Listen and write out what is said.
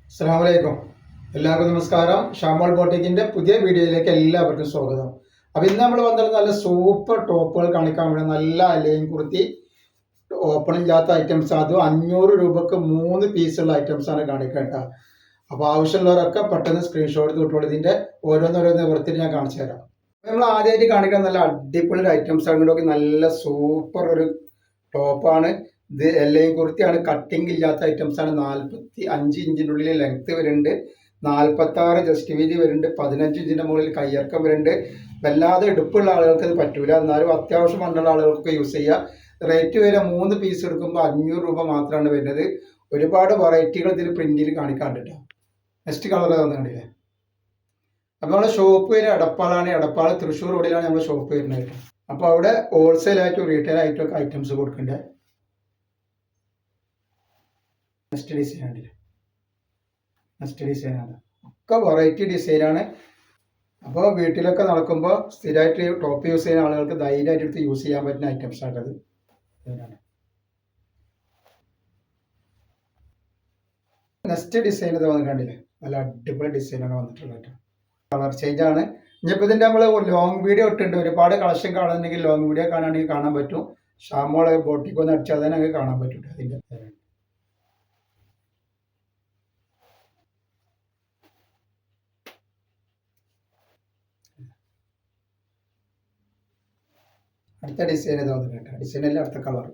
അസ്സലാമു അലൈക്കും. എല്ലാവർക്കും നമസ്കാരം. ഷാമോൾ ബോട്ടിക്കിന്റെ പുതിയ വീഡിയോയിലേക്ക് എല്ലാവർക്കും സ്വാഗതം. അപ്പോൾ ഇന്ന് നമ്മൾ വന്നത് നല്ല സൂപ്പർ ടോപ്പുകൾ കാണിക്കാൻ വേണ്ടി നല്ല അലയും കുർത്തി ഓപ്പൺ ഇല്ലാത്ത ഐറ്റംസ്, അതും 500 രൂപക്ക് 3 പീസുള്ള ഐറ്റംസ് ആണ് കാണിക്കേണ്ടത്. അപ്പോൾ ആവശ്യമുള്ളവരൊക്കെ പെട്ടെന്ന് സ്ക്രീൻഷോട്ട് തൊട്ടുള്ളൂ. ഇതിന്റെ ഓരോന്നോരോന്ന് വൃത്തിയിൽ ഞാൻ കാണിച്ചു തരാം. നമ്മൾ ആദ്യമായിട്ട് കാണിക്കാൻ നല്ല അടിപൊളി ഒരു ഐറ്റംസ് ആണ്. നല്ല സൂപ്പർ ഒരു ടോപ്പാണ് ഇത്. എല്ലയും കുർത്തിയാണ്, കട്ടിങ് ഇല്ലാത്ത ഐറ്റംസ് ആണ്. 45 ഇഞ്ചിനുള്ളിൽ ലെങ്ത് വരുന്നുണ്ട്, 46 ജസ്റ്റ് വീതി വരുന്നുണ്ട്, 15 ഇഞ്ചിന്റെ മുകളിൽ കയ്യിറക്കം വരുന്നുണ്ട്. വല്ലാതെ എടുപ്പുള്ള ആളുകൾക്ക് ഇത് പറ്റൂല, എന്നാലും അത്യാവശ്യം മണ്ണുള്ള ആളുകൾക്ക് യൂസ് ചെയ്യാം. റേറ്റ് വരെ 3 പീസ് എടുക്കുമ്പോൾ 500 രൂപ മാത്രമാണ് വരുന്നത്. ഒരുപാട് വെറൈറ്റികൾ ഇതിൽ പ്രിന്റിൽ കാണിക്കാണ്ടിട്ടോ. Next colour തന്നിട്ടില്ലേ. അപ്പോൾ നമ്മുടെ ഷോപ്പ് വരെ എടപ്പാളാണ്. എടപ്പാൾ തൃശ്ശൂർ റോഡിലാണ് നമ്മുടെ ഷോപ്പ് വരുന്നത്. അപ്പോൾ അവിടെ ഹോൾസെയിൽ ആയിട്ടും റീറ്റെയിൽ ആയിട്ടും ഒക്കെ ഐറ്റംസ് കൊടുക്കുന്നുണ്ട്. നെക്സ്റ്റ് ഡിസൈനാണ് ഒക്കെ വെറൈറ്റി ഡിസൈനാണ്. അപ്പോൾ വീട്ടിലൊക്കെ നടക്കുമ്പോൾ സ്ഥിരമായിട്ട് ടോപ്പ് യൂസ് ചെയ്യുന്ന ആളുകൾക്ക് ധൈര്യമായിട്ട് എടുത്ത് യൂസ് ചെയ്യാൻ പറ്റുന്ന ഐറ്റംസ് ആണത്. നെക്സ്റ്റ് ഡിസൈൻ ഇത് കണ്ടില്ലേ, നല്ല അടിപൊളി ഡിസൈനാണ് വന്നിട്ടുള്ളത്. കളർ ചേഞ്ച് ആണ്. ഇനിയിപ്പോൾ ഇതിൻ്റെ നമ്മൾ ലോങ് വീഡിയോ ഇട്ടുണ്ട്. ഒരുപാട് കളക്ഷൻ കാണുന്നുണ്ടെങ്കിൽ ലോങ് വീഡിയോ കാണുകയാണെങ്കിൽ കാണാൻ പറ്റും. ഷാമോളെ ബോട്ടിക്ക് ഒന്ന് അടിച്ചാൽ തന്നെ നമുക്ക് കാണാൻ പറ്റും. അതിൻ്റെ അടുത്ത ഡിസൈൻ ഇത് വന്നിട്ടുണ്ട്. ഡിസൈനല്ല അടുത്ത കളർ.